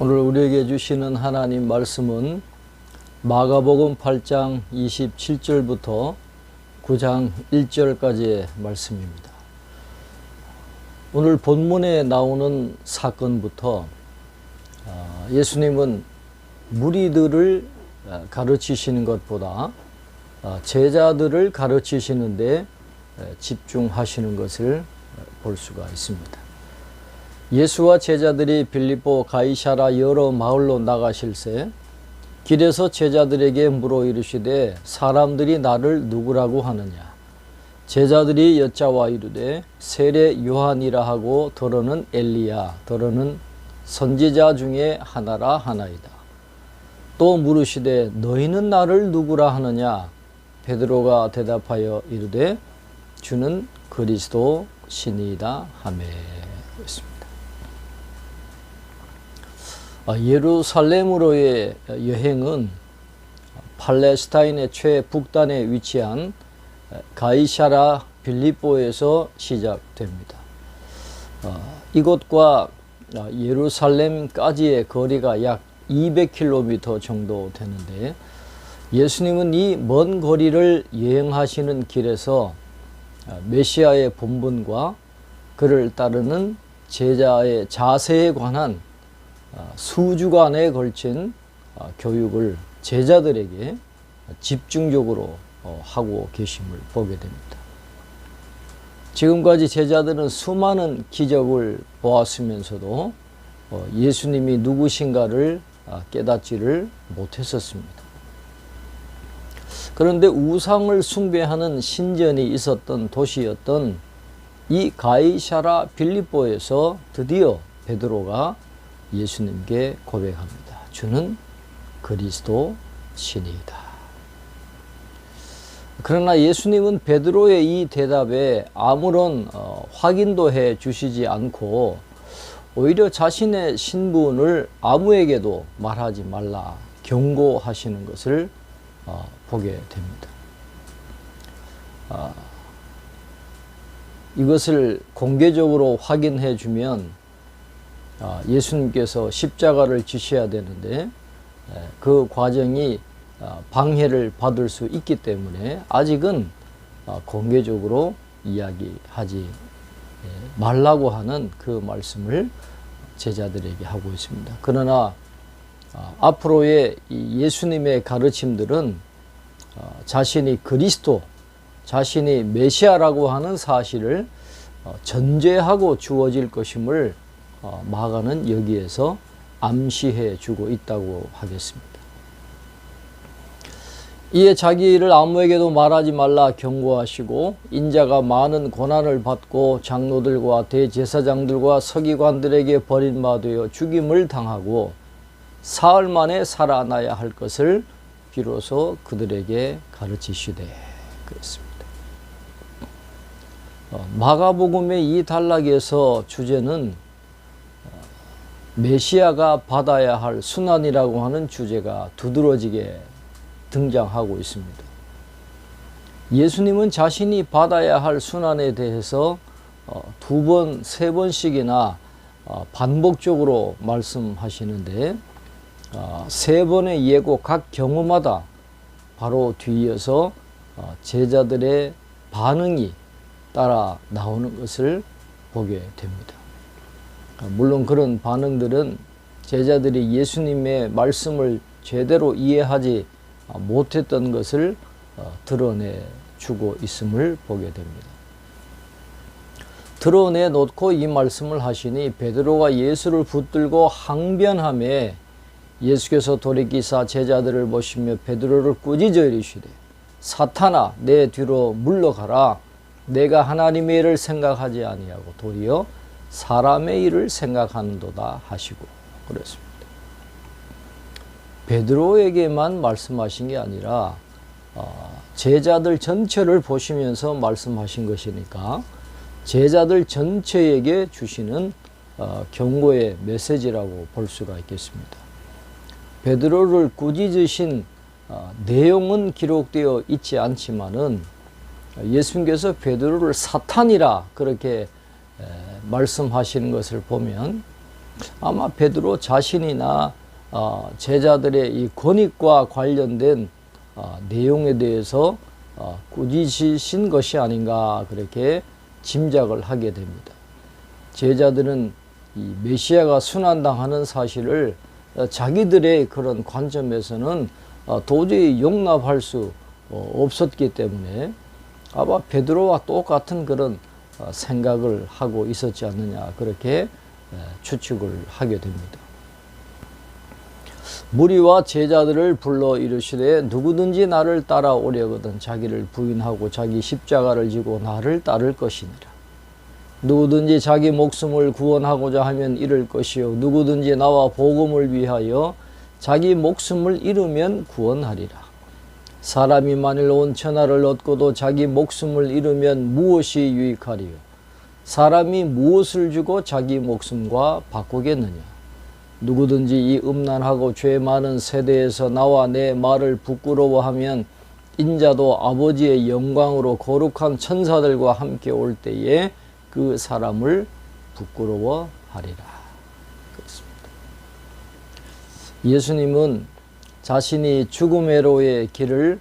오늘 우리에게 주시는 하나님 말씀은 마가복음 8장 27절부터 9장 1절까지의 말씀입니다. 오늘 본문에 나오는 사건부터 예수님은 무리들을 가르치시는 것보다 제자들을 가르치시는데 집중하시는 것을 볼 수가 있습니다. 예수와 제자들이 빌립보 가이사랴 여러 마을로 나가실새 길에서 제자들에게 물어 이르시되 사람들이 나를 누구라고 하느냐. 제자들이 여짜와 이르되 세례 요한이라 하고 더러는 엘리야 더러는 선지자 중에 하나라 하나이다. 또 물으시되 너희는 나를 누구라 하느냐. 베드로가 대답하여 이르되 주는 그리스도 신이다 하매 했습니다. 예루살렘으로의 여행은 팔레스타인의 최북단에 위치한 가이사랴 빌립보에서 시작됩니다. 이곳과 예루살렘까지의 거리가 약 200km 정도 되는데 예수님은 이 먼 거리를 여행하시는 길에서 메시아의 본분과 그를 따르는 제자의 자세에 관한 수주간에 걸친 교육을 제자들에게 집중적으로 하고 계심을 보게 됩니다. 지금까지 제자들은 수많은 기적을 보았으면서도 예수님이 누구신가를 깨닫지를 못했었습니다. 그런데 우상을 숭배하는 신전이 있었던 도시였던 이 가이사랴 빌립보에서 드디어 베드로가 예수님께 고백합니다. 주는 그리스도 신이다. 그러나 예수님은 베드로의 이 대답에 아무런 확인도 해 주시지 않고 오히려 자신의 신분을 아무에게도 말하지 말라 경고하시는 것을 보게 됩니다. 이것을 공개적으로 확인해 주면 예수님께서 십자가를 지셔야 되는데 그 과정이 방해를 받을 수 있기 때문에 아직은 공개적으로 이야기하지 말라고 하는 그 말씀을 제자들에게 하고 있습니다. 그러나 앞으로의 예수님의 가르침들은 자신이 그리스도, 자신이 메시아라고 하는 사실을 전제하고 주어질 것임을 마가는 여기에서 암시해 주고 있다고 하겠습니다. 이에 자기 일을 아무에게도 말하지 말라 경고하시고 인자가 많은 고난을 받고 장로들과 대제사장들과 서기관들에게 버림받아 죽임을 당하고 사흘 만에 살아나야 할 것을 비로소 그들에게 가르치시되 그랬습니다. 마가복음의 이 단락에서 주제는 메시아가 받아야 할 순환이라고 하는 주제가 두드러지게 등장하고 있습니다. 예수님은 자신이 받아야 할 순환에 대해서 두 번, 세 번씩이나 반복적으로 말씀하시는데 세 번의 예고 각 경우마다 바로 뒤이어서 제자들의 반응이 따라 나오는 것을 보게 됩니다. 물론 그런 반응들은 제자들이 예수님의 말씀을 제대로 이해하지 못했던 것을 드러내주고 있음을 보게 됩니다. 드러내놓고 이 말씀을 하시니 베드로가 예수를 붙들고 항변하며 예수께서 돌이키사 제자들을 보시며 베드로를 꾸짖어 이르시되 사탄아 내 뒤로 물러가라. 내가 하나님의 일을 생각하지 아니하고 도리어 사람의 일을 생각하는도다 하시고 그랬습니다. 베드로에게만 말씀하신 게 아니라 제자들 전체를 보시면서 말씀하신 것이니까 제자들 전체에게 주시는 경고의 메시지라고 볼 수가 있겠습니다. 베드로를 꾸짖으신 내용은 기록되어 있지 않지만은 예수님께서 베드로를 사탄이라 그렇게 말씀하시는 것을 보면 아마 베드로 자신이나 제자들의 이 권위과 관련된 내용에 대해서 꾸짖으신 것이 아닌가 그렇게 짐작을 하게 됩니다. 제자들은 이 메시아가 순환당하는 사실을 자기들의 그런 관점에서는 도저히 용납할 수 없었기 때문에 아마 베드로와 똑같은 그런 생각을 하고 있었지 않느냐 그렇게 추측을 하게 됩니다. 무리와 제자들을 불러 이르시되 누구든지 나를 따라오려거든 자기를 부인하고 자기 십자가를 지고 나를 따를 것이니라. 누구든지 자기 목숨을 구원하고자 하면 잃을 것이요 누구든지 나와 복음을 위하여 자기 목숨을 잃으면 구원하리라. 사람이 만일 온 천하를 얻고도 자기 목숨을 잃으면 무엇이 유익하리요? 사람이 무엇을 주고 자기 목숨과 바꾸겠느냐? 누구든지 이 음란하고 죄 많은 세대에서 나와 내 말을 부끄러워하면 인자도 아버지의 영광으로 거룩한 천사들과 함께 올 때에 그 사람을 부끄러워하리라. 그렇습니다. 예수님은 자신이 죽음의로의 길을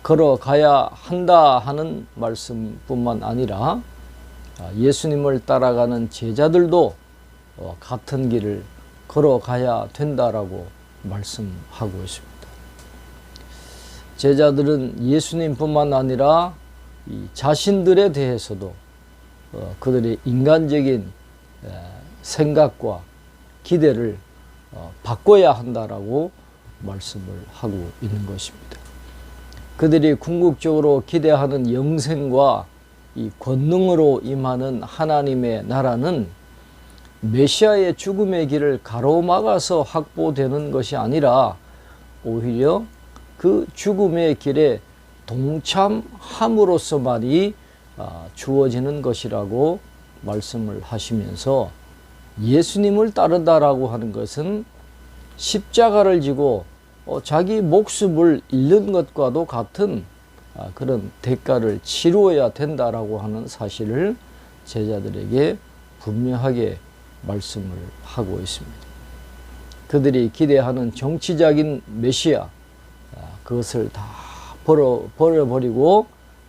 걸어가야 한다 하는 말씀뿐만 아니라 예수님을 따라가는 제자들도 같은 길을 걸어가야 된다라고 말씀하고 있습니다. 제자들은 예수님뿐만 아니라 이 자신들에 대해서도 그들의 인간적인 생각과 기대를 바꿔야 한다라고 말씀을 하고 있는 것입니다. 그들이 궁극적으로 기대하는 영생과 이 권능으로 임하는 하나님의 나라는 메시아의 죽음의 길을 가로막아서 확보되는 것이 아니라 오히려 그 죽음의 길에 동참함으로써만이 주어지는 것이라고 말씀을 하시면서 예수님을 따른다라고 하는 것은 십자가를 지고 자기 목숨을 잃는 것과도 같은 그런 대가를 치루어야 된다라고 하는 사실을 제자들에게 분명하게 말씀을 하고 있습니다. 그들이 기대하는 정치적인 메시아 그것을 다 버려버리고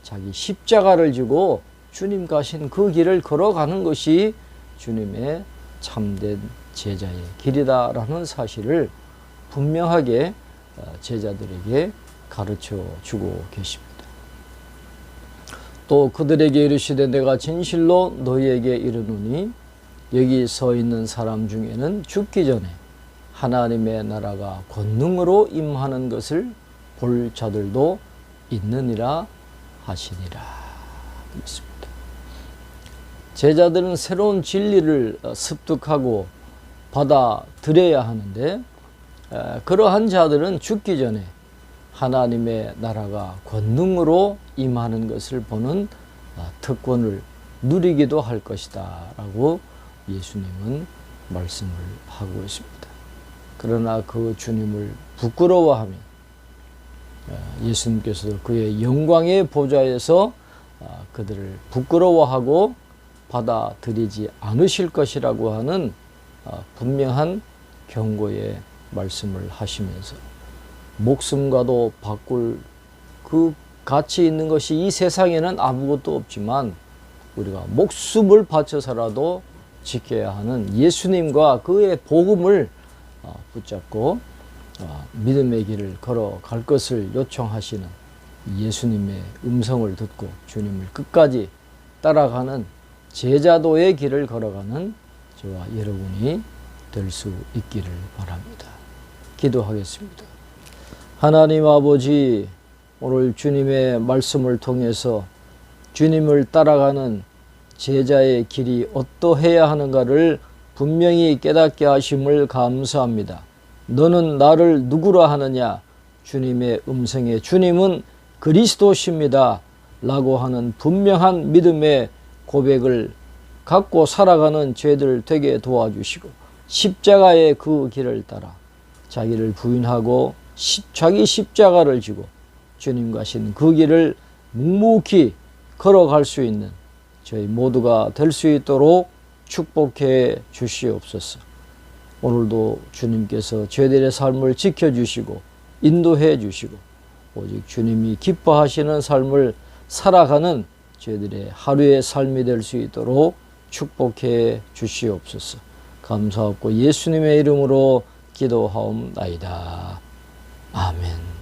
자기 십자가를 지고 주님 가신 그 길을 걸어가는 것이 주님의 참된 제자의 길이다라는 사실을 분명하게 제자들에게 가르쳐 주고 계십니다. 또 그들에게 이르시되 내가 진실로 너희에게 이르노니 여기 서 있는 사람 중에는 죽기 전에 하나님의 나라가 권능으로 임하는 것을 볼 자들도 있느니라 하시니라. 그렇습니다. 제자들은 새로운 진리를 습득하고 받아들여야 하는데 그러한 자들은 죽기 전에 하나님의 나라가 권능으로 임하는 것을 보는 특권을 누리기도 할 것이다 라고 예수님은 말씀을 하고 있습니다. 그러나 그 주님을 부끄러워하며 예수님께서도 그의 영광의 보좌에서 그들을 부끄러워하고 받아들이지 않으실 것이라고 하는 분명한 경고의 말씀을 하시면서 목숨과도 바꿀 그 가치 있는 것이 이 세상에는 아무것도 없지만 우리가 목숨을 바쳐서라도 지켜야 하는 예수님과 그의 복음을 붙잡고 믿음의 길을 걸어갈 것을 요청하시는 예수님의 음성을 듣고 주님을 끝까지 따라가는 제자도의 길을 걸어가는 저와 여러분이 될 수 있기를 바랍니다. 기도하겠습니다. 하나님 아버지, 오늘 주님의 말씀을 통해서 주님을 따라가는 제자의 길이 어떠해야 하는가를 분명히 깨닫게 하심을 감사합니다. 너는 나를 누구라 하느냐? 주님의 음성에 주님은 그리스도십니다 라고 하는 분명한 믿음의 고백을 갖고 살아가는 죄들 되게 도와주시고 십자가의 그 길을 따라 자기를 부인하고 자기 십자가를 지고 주님 가신 그 길을 묵묵히 걸어갈 수 있는 저희 모두가 될 수 있도록 축복해 주시옵소서. 오늘도 주님께서 저희들의 삶을 지켜주시고 인도해 주시고 오직 주님이 기뻐하시는 삶을 살아가는 저희들의 하루의 삶이 될 수 있도록 축복해 주시옵소서. 감사하고 예수님의 이름으로 기도하옵나이다. 아멘.